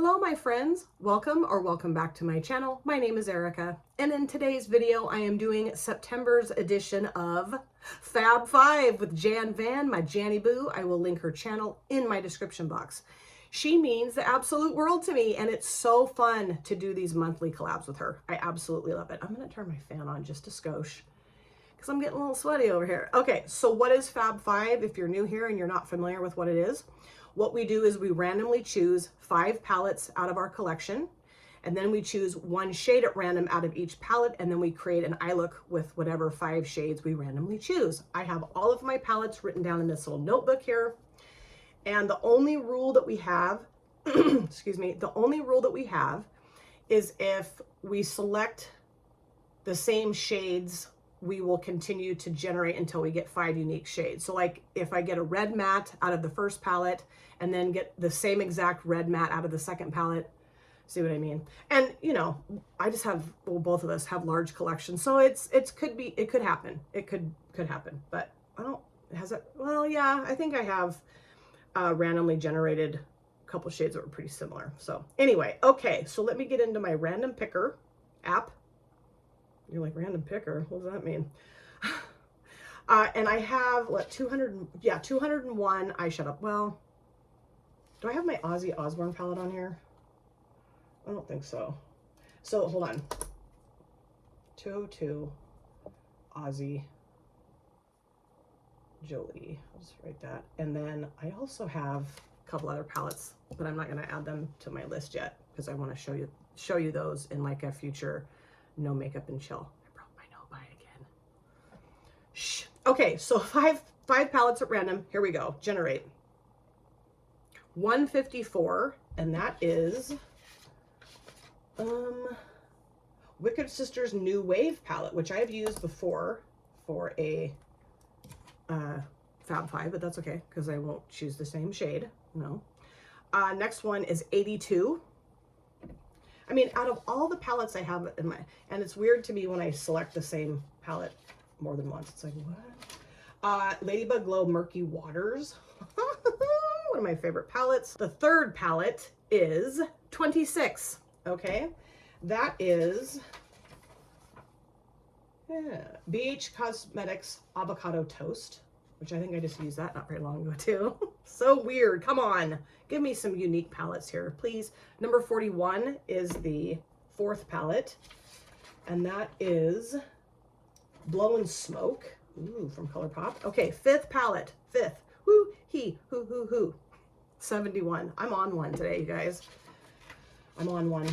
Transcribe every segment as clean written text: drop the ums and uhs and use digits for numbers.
Hello my friends, welcome back to my channel. My name is Erica, and in today's video I am doing September's edition of Fab 5 with Jan Van, my Janny Boo. I will link her channel in my description box. She means the absolute world to me, and it's so fun to do these monthly collabs with her. I absolutely love it. I'm gonna turn my fan on just a skosh because I'm getting a little sweaty over here. Okay, so what is Fab 5? If you're new here and you're not familiar with what it is, what we do is we randomly choose 5 palettes out of our collection, and then we choose one shade at random out of each palette, and then we create an eye look with whatever 5 shades we randomly choose. I have all of my palettes written down in this little notebook here, and the only rule that we have, excuse me, the only rule that we have is if we select the same shades, we will continue to generate until we get 5 unique shades. So like if I get a red matte out of the first palette and then get the same exact red matte out of the second palette, see what I mean? And you know, I just have, well, both of us have large collections, so it could happen. It could happen, but I don't, has it? Well, yeah, I think I have randomly generated a couple shades that were pretty similar. So anyway, okay, so let me get into my random picker app. You're like, random picker? What does that mean? And I have, what, 201 eyeshadow. Well, do I have my Ozzy Osbourne palette on here? I don't think so. So, hold on. 202 Ozzy Jolie. I'll just write that. And then I also have a couple other palettes, but I'm not going to add them to my list yet because I want to show you those in like a future no makeup and chill. I broke my notebook again. Shh. Okay, so five palettes at random. Here we go. Generate. 154, and that is Wicked Sisters New Wave palette, which I have used before for a Fab 5, but that's okay because I won't choose the same shade. No. Next one is 82. I mean, out of all the palettes I have in my, and it's weird to me when I select the same palette more than once. It's like, what? Ladybug Glow Murky Waters. One of my favorite palettes. The third palette is 26. Okay. That is BH Cosmetics Avocado Toast, which I think I just used that not very long ago too. So weird. Come on. Give me some unique palettes here, please. Number 41 is the 4th palette, and that is Blow and Smoke. Ooh, from ColourPop. Okay, 5th palette. 5th. Woo, hee, hoo, hoo, hoo. 71. I'm on one today, you guys. I'm on one.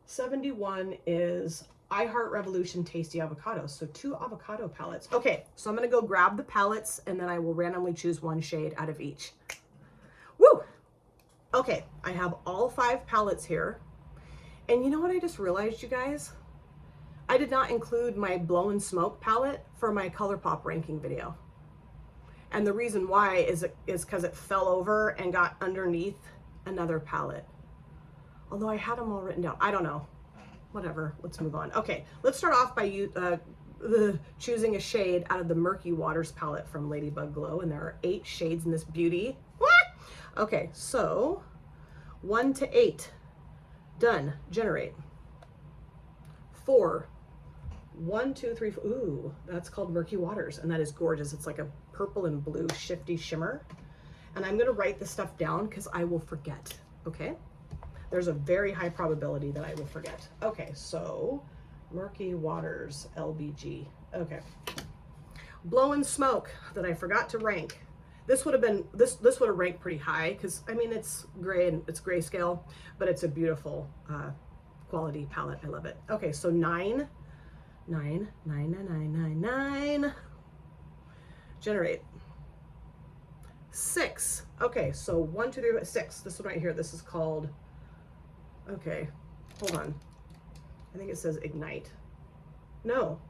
71 is I Heart Revolution Tasty Avocados. So 2 avocado palettes. Okay, so I'm going to go grab the palettes, and then I will randomly choose one shade out of each. Woo! Okay, I have all 5 palettes here. And you know what I just realized, you guys? I did not include my Blow and Smoke palette for my ColourPop ranking video. And the reason why is because it fell over and got underneath another palette. Although I had them all written down. I don't know. Whatever, let's move on. Okay, let's start off by choosing a shade out of the Murky Waters palette from Ladybug Glow, and there are 8 shades in this beauty. What? Okay, so 1 to 8. Done. Generate. 4. 1, 2, 3, 4. Ooh, that's called Murky Waters, and that is gorgeous. It's like a purple and blue shifty shimmer. And I'm going to write this stuff down because I will forget, okay? There's a very high probability that I will forget. Okay, so Murky Waters LBG. Okay. Blow and Smoke that I forgot to rank. This would have been, this would have ranked pretty high because I mean it's gray and it's grayscale, but it's a beautiful quality palette. I love it. Okay, so 9. Generate. 6. Okay, so 1, 2, 3, 6. This one right here. This is called, okay, hold on. I think it says Ignite. No.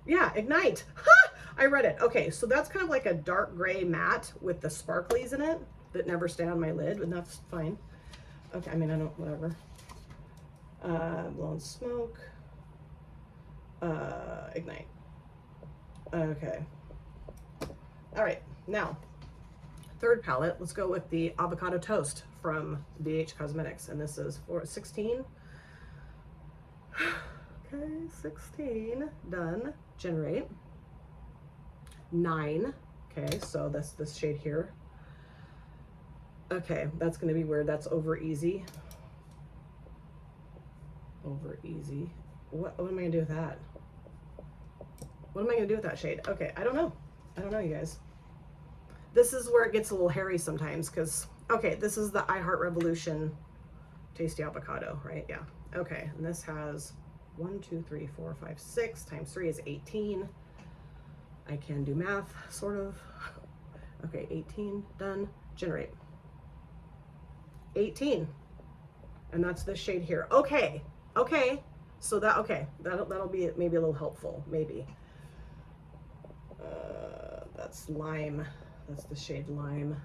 Yeah, Ignite. Ha! I read it. Okay, so that's kind of like a dark gray matte with the sparklies in it that never stay on my lid, and that's fine. Okay, I mean, I don't, whatever. Blow and Smoke. Ignite. Okay. All right, now third palette, let's go with the Avocado Toast from BH Cosmetics. And this is for 16. Okay, 16, done, generate. 9, okay, so that's this shade here. Okay, that's gonna be weird, that's over easy. Over easy. What am I gonna do with that? What am I gonna do with that shade? Okay, I don't know, you guys. This is where it gets a little hairy sometimes, because, okay, this is the I Heart Revolution Tasty Avocado, right? Yeah, okay, and this has 1, 2, 3, 4, 5, 6 times 3 is 18. I can do math, sort of. Okay, 18, done, generate. 18, and that's this shade here. Okay, okay, so that, okay, that'll be maybe a little helpful, maybe. That's lime. That's the shade lime.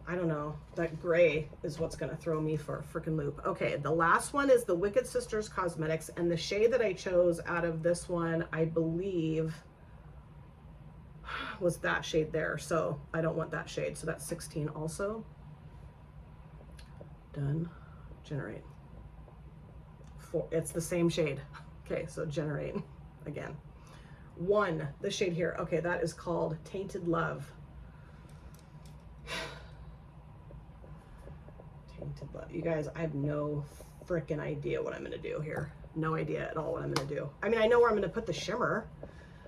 I don't know. That gray is what's going to throw me for a freaking loop. Okay, the last one is the Wicked Sisters Cosmetics, and the shade that I chose out of this one, I believe, was that shade there. So I don't want that shade. So that's 16 also. Done. Generate. It's the same shade. Okay, so generate again. 1, the shade here. Okay, that is called Tainted Love. Tainted Love. You guys, I have no freaking idea what I'm going to do here. No idea at all what I'm going to do. I mean, I know where I'm going to put the shimmer,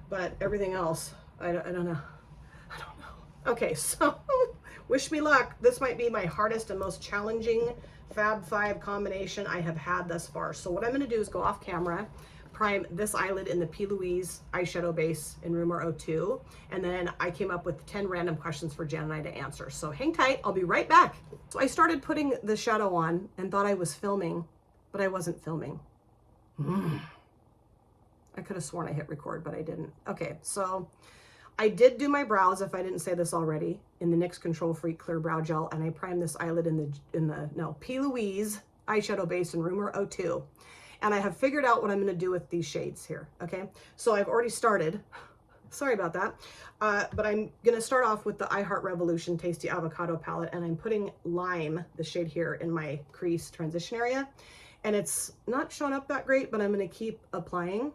but everything else, I don't know. I don't know. Okay, so wish me luck. This might be my hardest and most challenging Fab 5 combination I have had thus far. So what I'm going to do is go off camera, prime this eyelid in the P. Louise eyeshadow base in Rumor 02, and then I came up with 10 random questions for Jan and I to answer. So hang tight, I'll be right back. So I started putting the shadow on and thought I was filming, but I wasn't filming. I could have sworn I hit record, but I didn't. Okay, so I did do my brows, if I didn't say this already, in the NYX Control Freak Clear Brow Gel, and I primed this eyelid in the P. Louise eyeshadow base in Rumor 02. And I have figured out what I'm going to do with these shades here, okay? So I've already started. Sorry about that. But I'm going to start off with the I Heart Revolution Tasty Avocado palette, and I'm putting Lime, the shade here, in my crease transition area. And it's not shown up that great, but I'm going to keep applying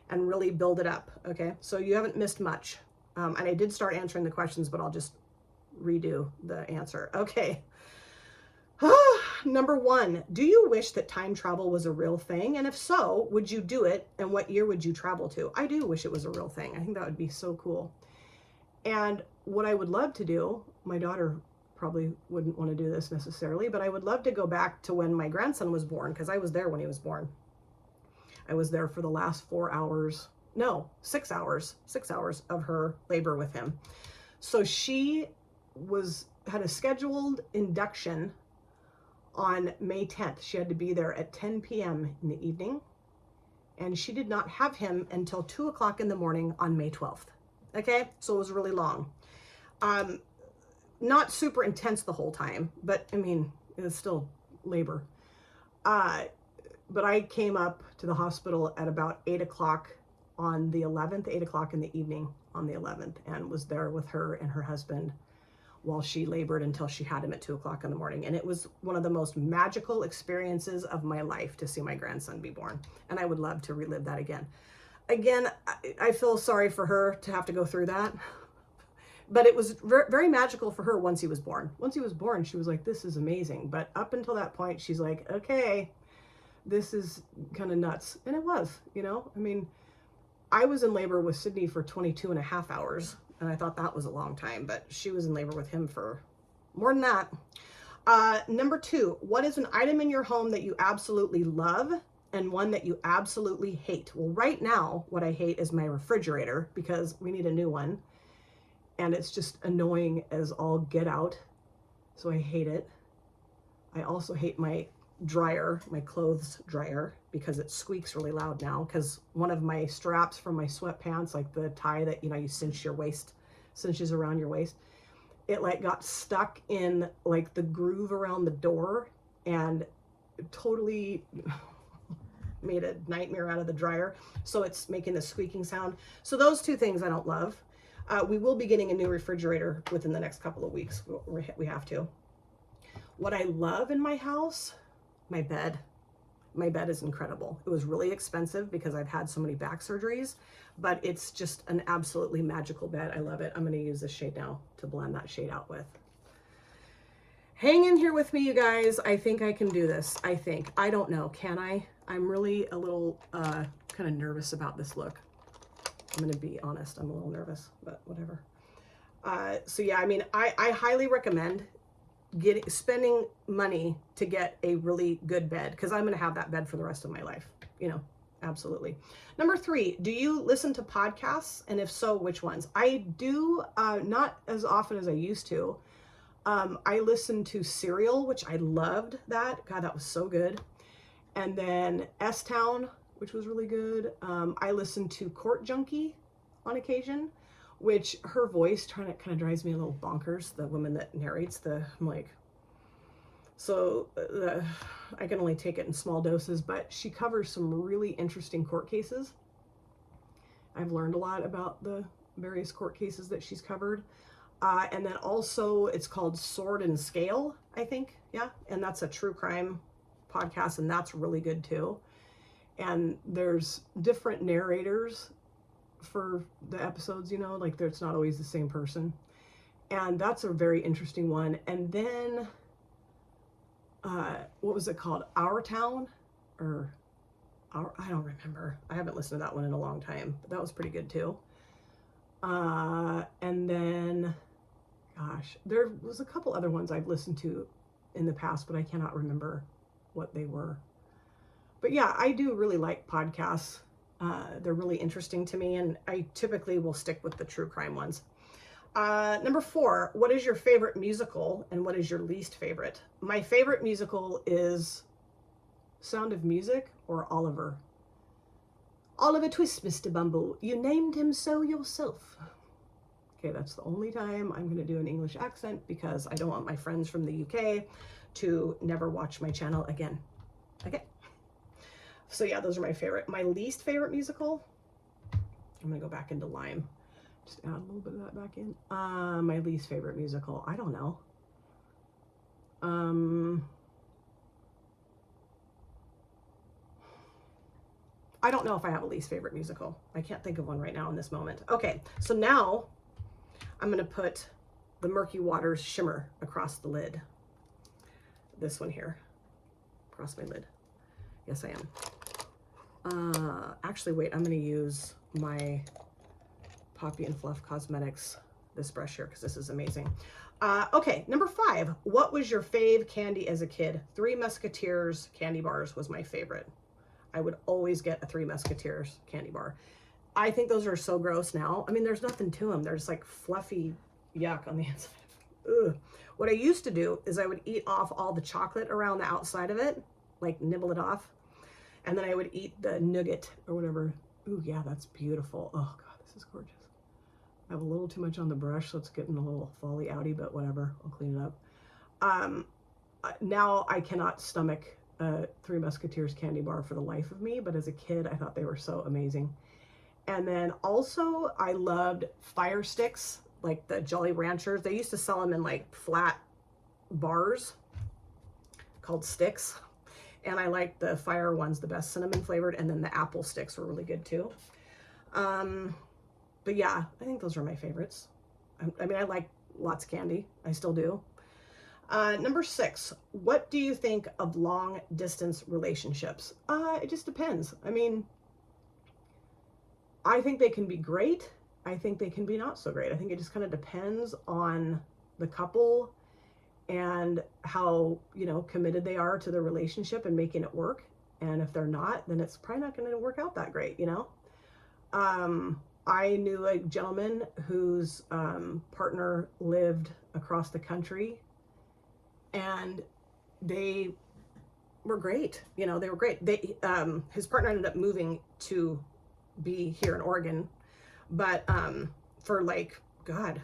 and really build it up, okay? So you haven't missed much. And I did start answering the questions, but I'll just redo the answer. Okay. Number 1, do you wish that time travel was a real thing? And if so, would you do it? And what year would you travel to? I do wish it was a real thing. I think that would be so cool. And what I would love to do, my daughter probably wouldn't want to do this necessarily, but I would love to go back to when my grandson was born, because I was there when he was born. I was there for the last 4 hours, no, 6 hours of her labor with him. So she had a scheduled induction on May 10th. She had to be there at 10 p.m. in the evening, and she did not have him until 2 o'clock in the morning on May 12th. Okay, so it was really long. Not super intense the whole time, but I mean, it was still labor. But I came up to the hospital at about 8 o'clock on the 11th, 8 o'clock in the evening on the 11th, and was there with her and her husband while she labored until she had him at 2 o'clock in the morning. And it was one of the most magical experiences of my life to see my grandson be born. And I would love to relive that again. Again, I feel sorry for her to have to go through that, but it was very magical for her once he was born. Once he was born, she was like, this is amazing. But up until that point, she's like, okay, this is kind of nuts. And it was, you know, I mean, I was in labor with Sydney for 22 and a half hours. And I thought that was a long time, but she was in labor with him for more than that. Number 2, what is an item in your home that you absolutely love and one that you absolutely hate? Well, right now, what I hate is my refrigerator, because we need a new one. And it's just annoying as all get out. So I hate it. I also hate my dryer, my clothes dryer, because it squeaks really loud now, because one of my straps from my sweatpants, like the tie that, you know, you cinch your waist, cinches around your waist, it like got stuck in like the groove around the door and totally made a nightmare out of the dryer. So it's making a squeaking sound. So those two things I don't love. We will be getting a new refrigerator within the next couple of weeks. We have to. What I love in my house, my bed. My bed is incredible. It was really expensive because I've had so many back surgeries, but it's just an absolutely magical bed. I love it. I'm going to use this shade now to blend that shade out with. Hang in here with me, you guys. I think I can do this. I think. I don't know. Can I? I'm really a little kind of nervous about this look. I'm going to be honest. I'm a little nervous, but whatever. So yeah, I mean, I highly recommend spending money to get a really good bed, because I'm going to have that bed for the rest of my life. You know, absolutely. Number 3, do you listen to podcasts? And if so, which ones? I do, not as often as I used to. I listened to Serial, which I loved that. God, that was so good. And then S-Town, which was really good. I listened to Court Junkie on occasion, which her voice kind of drives me a little bonkers. The woman that narrates I'm like, so I can only take it in small doses, but she covers some really interesting court cases. I've learned a lot about the various court cases that she's covered. And then also it's called Sword and Scale, I think. Yeah. And that's a true crime podcast, and that's really good too. And there's different narrators for the episodes, you know, like it's not always the same person. And that's a very interesting one. And then, what was it called? Our Town, or I don't remember. I haven't listened to that one in a long time, but that was pretty good too. And then, gosh, there was a couple other ones I've listened to in the past, but I cannot remember what they were. But yeah, I do really like podcasts. They're really interesting to me, and I typically will stick with the true crime ones. Number 4, what is your favorite musical and what is your least favorite? My favorite musical is Sound of Music or Oliver. Oliver Twist, Mr. Bumble. You named him so yourself. Okay, that's the only time I'm going to do an English accent, because I don't want my friends from the UK to never watch my channel again. Okay. So yeah, those are my favorite. My least favorite musical, I'm going to go back into Lime. Just add a little bit of that back in. My least favorite musical, I don't know. I don't know if I have a least favorite musical. I can't think of one right now in this moment. Okay, so now I'm going to put the Murky Waters shimmer across the lid. This one here, across my lid. Yes, I am. Actually, wait, I'm going to use my Poppy and Fluff Cosmetics, this brush here, because this is amazing. Okay, number 5. What was your fave candy as a kid? Three Musketeers candy bars was my favorite. I would always get a Three Musketeers candy bar. I think those are so gross now. I mean, there's nothing to them. They're just like fluffy yuck on the inside. Ugh. What I used to do is I would eat off all the chocolate around the outside of it, like nibble it off. And then I would eat the nougat or whatever. Ooh, yeah, that's beautiful. Oh God, this is gorgeous. I have a little too much on the brush, so it's getting a little folly outy, but whatever, I'll clean it up. Now I cannot stomach Three Musketeers candy bar for the life of me, but as a kid, I thought they were so amazing. And then also I loved Fire Sticks, like the Jolly Ranchers. They used to sell them in like flat bars called sticks. And I liked the fire ones the best, cinnamon flavored, and then the apple sticks were really good too. But yeah, I think those are my favorites. I mean, I like lots of candy. I still do. Number 6, what do you think of long distance relationships? It just depends. I mean, I think they can be great. I think they can be not so great. I think it just kind of depends on the couple and how, you know, committed they are to the relationship and making it work. And if they're not, then it's probably not going to work out that great, you know? I knew a gentleman whose partner lived across the country, and they were great. You know, they were great. His partner ended up moving to be here in Oregon, but for like, God,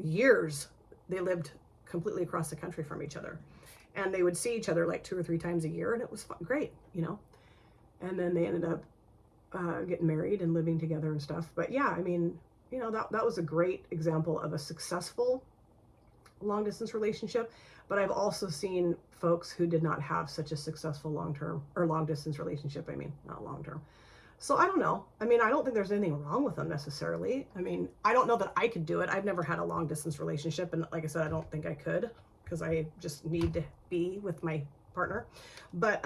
years, they lived completely across the country from each other, and they would see each other like 2 or 3 times a year, and it was fun, great, you know. And then they ended up getting married and living together and stuff. But yeah, I mean, you know, that was a great example of a successful long distance relationship. But I've also seen folks who did not have such a successful long-term or long distance relationship. I mean, not long-term. So I don't know. I mean, I don't think there's anything wrong with them necessarily. I mean, I don't know that I could do it. I've never had a long distance relationship. And like I said, I don't think I could, because I just need to be with my partner. But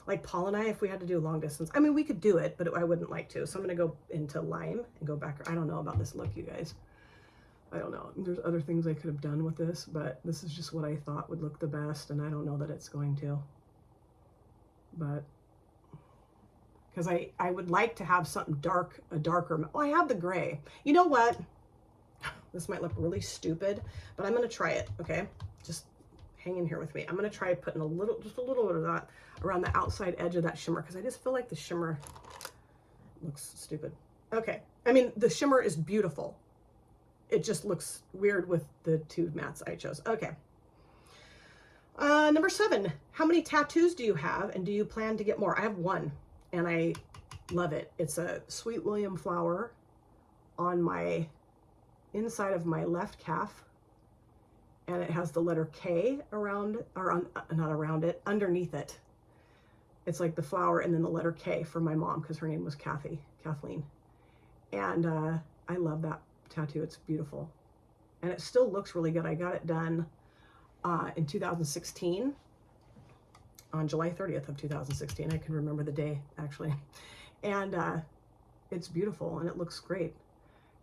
like Paul and I, if we had to do long distance, I mean, we could do it, but I wouldn't like to. So I'm going to go into Lime and go back. I don't know about this look, you guys. I don't know. There's other things I could have done with this, but this is just what I thought would look the best. And I don't know that it's going to. But because I would like to have something dark, a darker. Oh, I have the gray. You know what? This might look really stupid, but I'm going to try it. Okay. Just hang in here with me. I'm going to try putting just a little bit of that around the outside edge of that shimmer, because I just feel like the shimmer looks stupid. Okay. I mean, the shimmer is beautiful. It just looks weird with the two mattes I chose. Okay. Number 7, how many tattoos do you have, and do you plan to get more? I have one, and I love it. It's a Sweet William flower on my inside of my left calf, and it has the letter K around, or on, not around it, underneath it. It's like the flower and then the letter K for my mom, because her name was Kathleen. And I love that tattoo. It's beautiful, and it still looks really good. I got it done in 2016, on July 30th of 2016. I can remember the day, actually. And it's beautiful, and it looks great.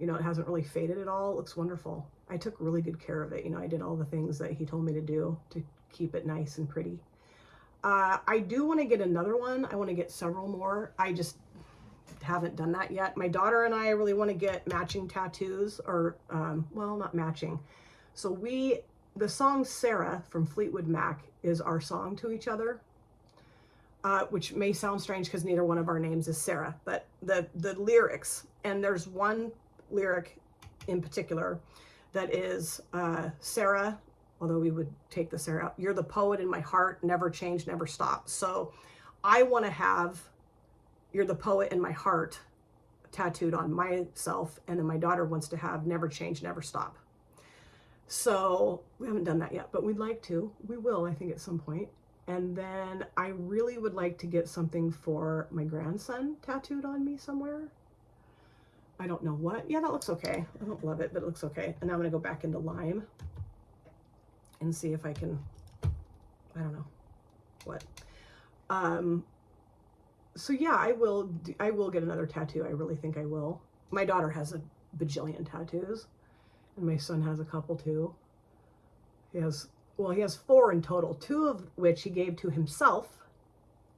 You know, it hasn't really faded at all. It looks wonderful. I took really good care of it. You know, I did all the things that he told me to do to keep it nice and pretty. I do want to get another one. I want to get several more. I just haven't done that yet. My daughter and I really want to get matching tattoos, or well, not matching. So the song Sarah from Fleetwood Mac is our song to each other, which may sound strange because neither one of our names is Sarah, but the lyrics, and there's one lyric in particular that is Sarah, although we would take the Sarah out, you're the poet in my heart, never change, never stop. So I want to have you're the poet in my heart tattooed on myself, and then my daughter wants to have never change, never stop. So we haven't done that yet, but we'd like to. We will, I think, at some point. And then I really would like to get something for my grandson tattooed on me somewhere. I don't know what. Yeah, that looks okay. I don't love it, but it looks okay. And now I'm going to go back into Lime and see if I can, I don't know what. So yeah, I will get another tattoo. I really think I will. My daughter has a bajillion tattoos, and my son has a couple too. He has 4 in total, 2 of which he gave to himself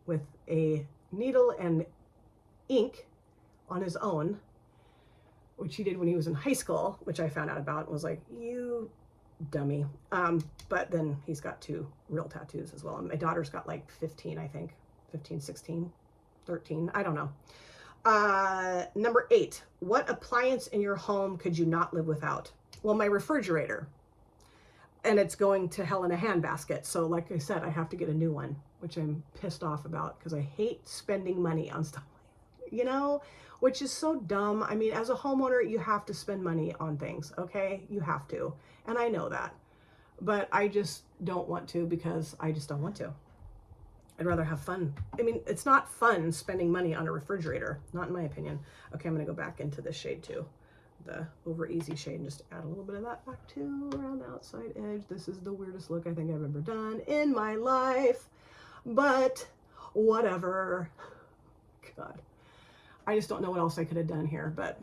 with a needle and ink on his own, which he did when he was in high school, which I found out about and was like, you dummy. But then he's got 2 real tattoos as well. And my daughter's got like 15, I think, 15, 16, 13, I don't know. Number 8, what appliance in your home could you not live without? Well, my refrigerator, and it's going to hell in a handbasket. So like I said, I have to get a new one, which I'm pissed off about because I hate spending money on stuff, you know, which is so dumb. I mean, as a homeowner, you have to spend money on things, okay? You have to, and I know that, but I just don't want to, because I just don't want to. I'd rather have fun. I mean, it's not fun spending money on a refrigerator, not in my opinion. Okay, I'm gonna go back into this shade too, the Over Easy shade, and just add a little bit of that back too around the outside edge. This is the weirdest look I think I've ever done in my life, but whatever. God, I just don't know what else I could have done here, but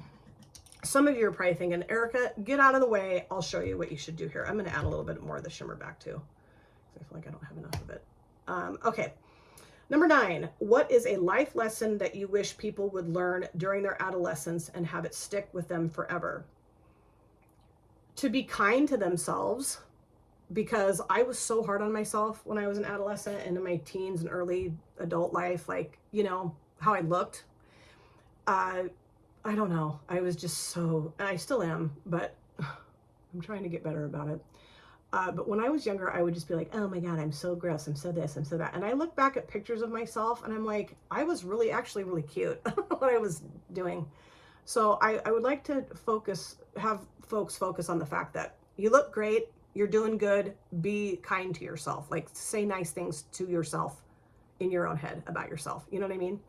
some of you are probably thinking, Erica, get out of the way. I'll show you what you should do here. I'm gonna add a little bit more of the shimmer back too, because I feel like I don't have enough of it. Okay, number 9, what is a life lesson that you wish people would learn during their adolescence and have it stick with them forever? To be kind to themselves, because I was so hard on myself when I was an adolescent and in my teens and early adult life, like, you know, how I looked. I don't know. I was just so, and I still am, but I'm trying to get better about it. But when I was younger, I would just be like, oh my God, I'm so gross. I'm so this, I'm so that. And I look back at pictures of myself and I'm like, I was actually really cute what I was doing. So I would like to have folks focus on the fact that you look great, you're doing good, be kind to yourself, like say nice things to yourself in your own head about yourself. You know what I mean?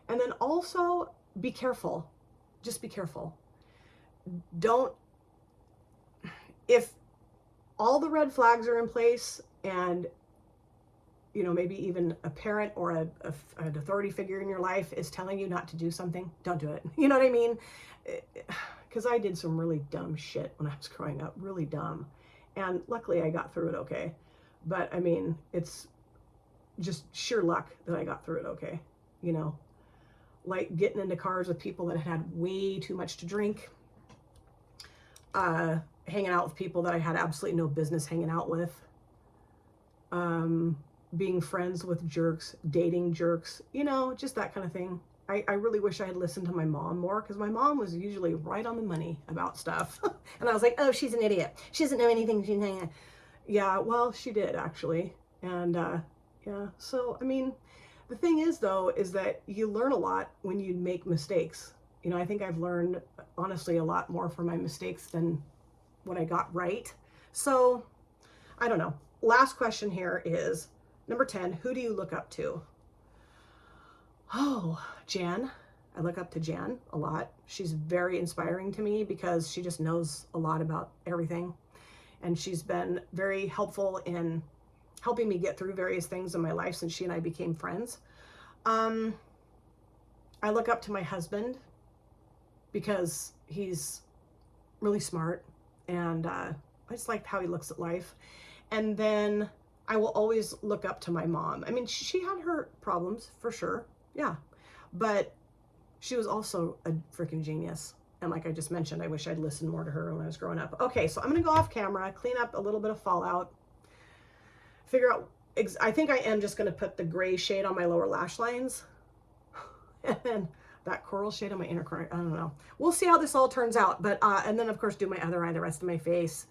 And then also be careful. Just be careful. Don't, if all the red flags are in place and, you know, maybe even a parent or an authority figure in your life is telling you not to do something, don't do it. You know what I mean? Because I did some really dumb shit when I was growing up, really dumb. And luckily I got through it okay. But I mean, it's just sheer luck that I got through it okay. You know, like getting into cars with people that had way too much to drink, hanging out with people that I had absolutely no business hanging out with, being friends with jerks, dating jerks, you know, just that kind of thing. I really wish I had listened to my mom more, because my mom was usually right on the money about stuff. And I was like, oh, she's an idiot. She doesn't know anything. Yeah, well, she did actually. And yeah, so, I mean, the thing is, though, is that you learn a lot when you make mistakes. You know, I think I've learned, honestly, a lot more from my mistakes than what I got right. So, I don't know. Last question here is, number 10, who do you look up to? Oh, Jan. I look up to Jan a lot. She's very inspiring to me because she just knows a lot about everything. And she's been very helpful in helping me get through various things in my life since she and I became friends. I look up to my husband because he's really smart, and I just like how he looks at life. And then I will always look up to my mom. I mean, she had her problems for sure. Yeah. But she was also a freaking genius. And like I just mentioned, I wish I'd listened more to her when I was growing up. Okay, so I'm going to go off camera, clean up a little bit of fallout, figure out, I think I am just going to put the gray shade on my lower lash lines. And then that coral shade on my inner corner. I don't know. We'll see how this all turns out. But, and then of course do my other eye, the rest of my face,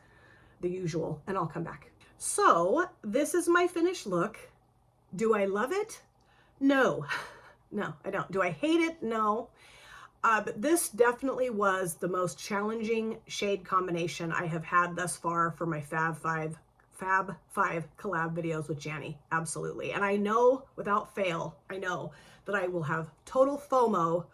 the usual, and I'll come back. So this is my finished look. Do I love it? No. No, I don't. Do I hate it? No. But this definitely was the most challenging shade combination I have had thus far for my Fab 5 collab videos with Janny. Absolutely. And I know without fail, I know that I will have total FOMO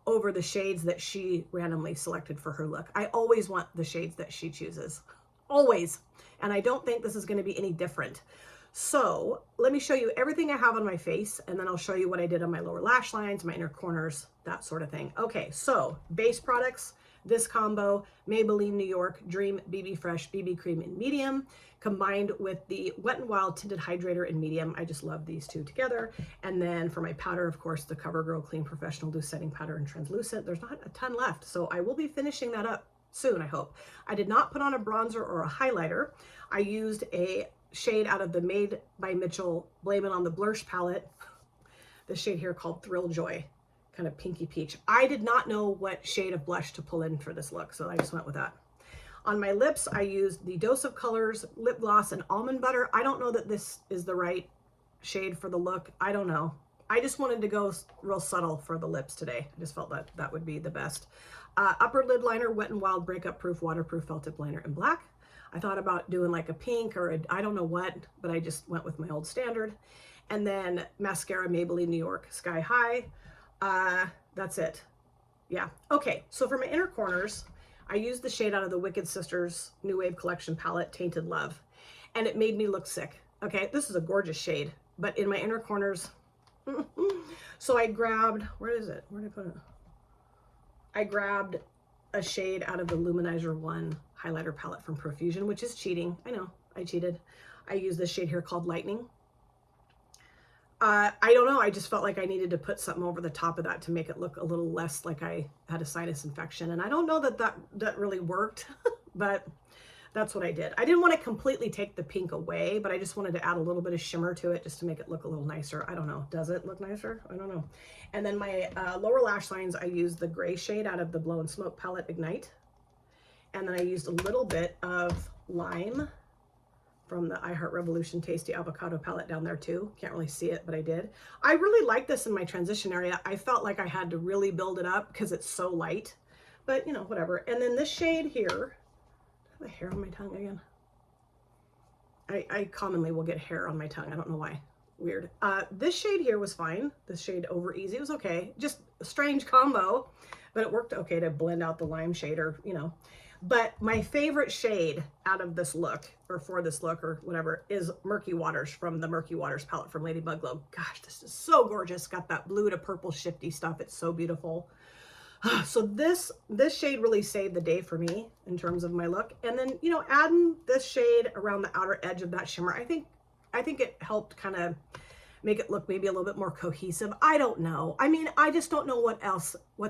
over the shades that she randomly selected for her look. I always want the shades that she chooses. Always. And I don't think this is going to be any different. So let me show you everything I have on my face, and then I'll show you what I did on my lower lash lines, my inner corners, that sort of thing. Okay, so base products, this combo, Maybelline New York Dream BB Fresh BB Cream in medium, combined with the Wet n Wild Tinted Hydrator in medium. I just love these two together. And then for my powder, of course, the CoverGirl Clean Professional Loose Setting Powder in Translucent. There's not a ton left, so I will be finishing that up soon, I hope. I did not put on a bronzer or a highlighter. I used a shade out of the Made by Mitchell Blame It on the Blush palette. This shade here called Thrill Joy, kind of pinky peach. I did not know what shade of blush to pull in for this look, so I just went with that. On my lips, I used the Dose of Colors lip gloss and almond butter. I don't know that this is the right shade for the look. I don't know. I just wanted to go real subtle for the lips today. I just felt that that would be the best. Upper lid liner, Wet n Wild Breakup Proof Waterproof Felt Tip Liner in black. I thought about doing like a pink or a, I don't know what, but I just went with my old standard. And then mascara, Maybelline New York Sky High. That's it. Yeah. Okay. So for my inner corners, I used the shade out of the Wicked Sisters New Wave Collection palette, Tainted Love. And it made me look sick. Okay. This is a gorgeous shade, but in my inner corners. So I grabbed, where is it? Where did I put it? I grabbed a shade out of the Luminizer 1 highlighter palette from Profusion, which is cheating. I know, I cheated. I used this shade here called Lightning. I don't know, I just felt like I needed to put something over the top of that to make it look a little less like I had a sinus infection. And I don't know that that really worked, but that's what I did. I didn't want to completely take the pink away, but I just wanted to add a little bit of shimmer to it just to make it look a little nicer. I don't know. Does it look nicer? I don't know. And then my lower lash lines, I used the gray shade out of the Blow and Smoke palette, Ignite. And then I used a little bit of lime from the I Heart Revolution Tasty Avocado palette down there too. Can't really see it, but I did. I really like this in my transition area. I felt like I had to really build it up because it's so light. but you know, whatever. And then this shade here, I have hair on my tongue again. I commonly will get hair on my tongue. I don't know why. Weird. This shade here was fine. This shade Over Easy was okay. Just a strange combo, but it worked okay to blend out the lime shade, or, you know. But my favorite shade out of this look, or for this look, or whatever, is Murky Waters from the Murky Waters palette from Ladybug Glow. Gosh, this is so gorgeous. Got that blue to purple shifty stuff. It's so beautiful. So this shade really saved the day for me in terms of my look. And then, you know, adding this shade around the outer edge of that shimmer, I think it helped kind of make it look maybe a little bit more cohesive. I don't know. I mean, I just don't know what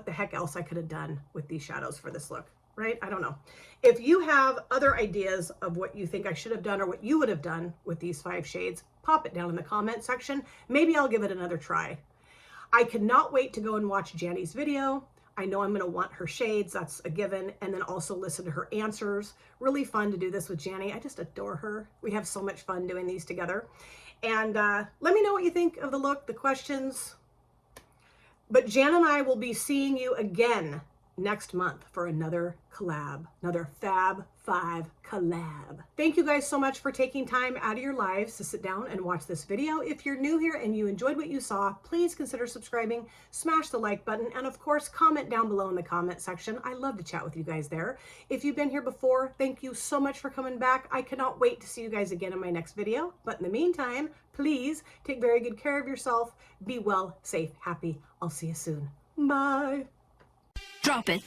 the heck else I could have done with these shadows for this look, right? I don't know. If you have other ideas of what you think I should have done or what you would have done with these 5 shades, pop it down in the comment section. Maybe I'll give it another try. I cannot wait to go and watch Janny's video. I know I'm going to want her shades, that's a given, and then also listen to her answers. Really fun to do this with Janny. I just adore her. We have so much fun doing these together. And let me know what you think of the look, the questions. But Jan and I will be seeing you again next month for another collab, another Fab 5 collab. Thank you guys so much for taking time out of your lives to sit down and watch this video. If you're new here and you enjoyed what you saw, please consider subscribing, smash the like button, and of course, comment down below in the comment section. I love to chat with you guys there. If you've been here before, thank you so much for coming back. I cannot wait to see you guys again in my next video. But in the meantime, please take very good care of yourself. Be well, safe, happy. I'll see you soon. Bye. Drop it.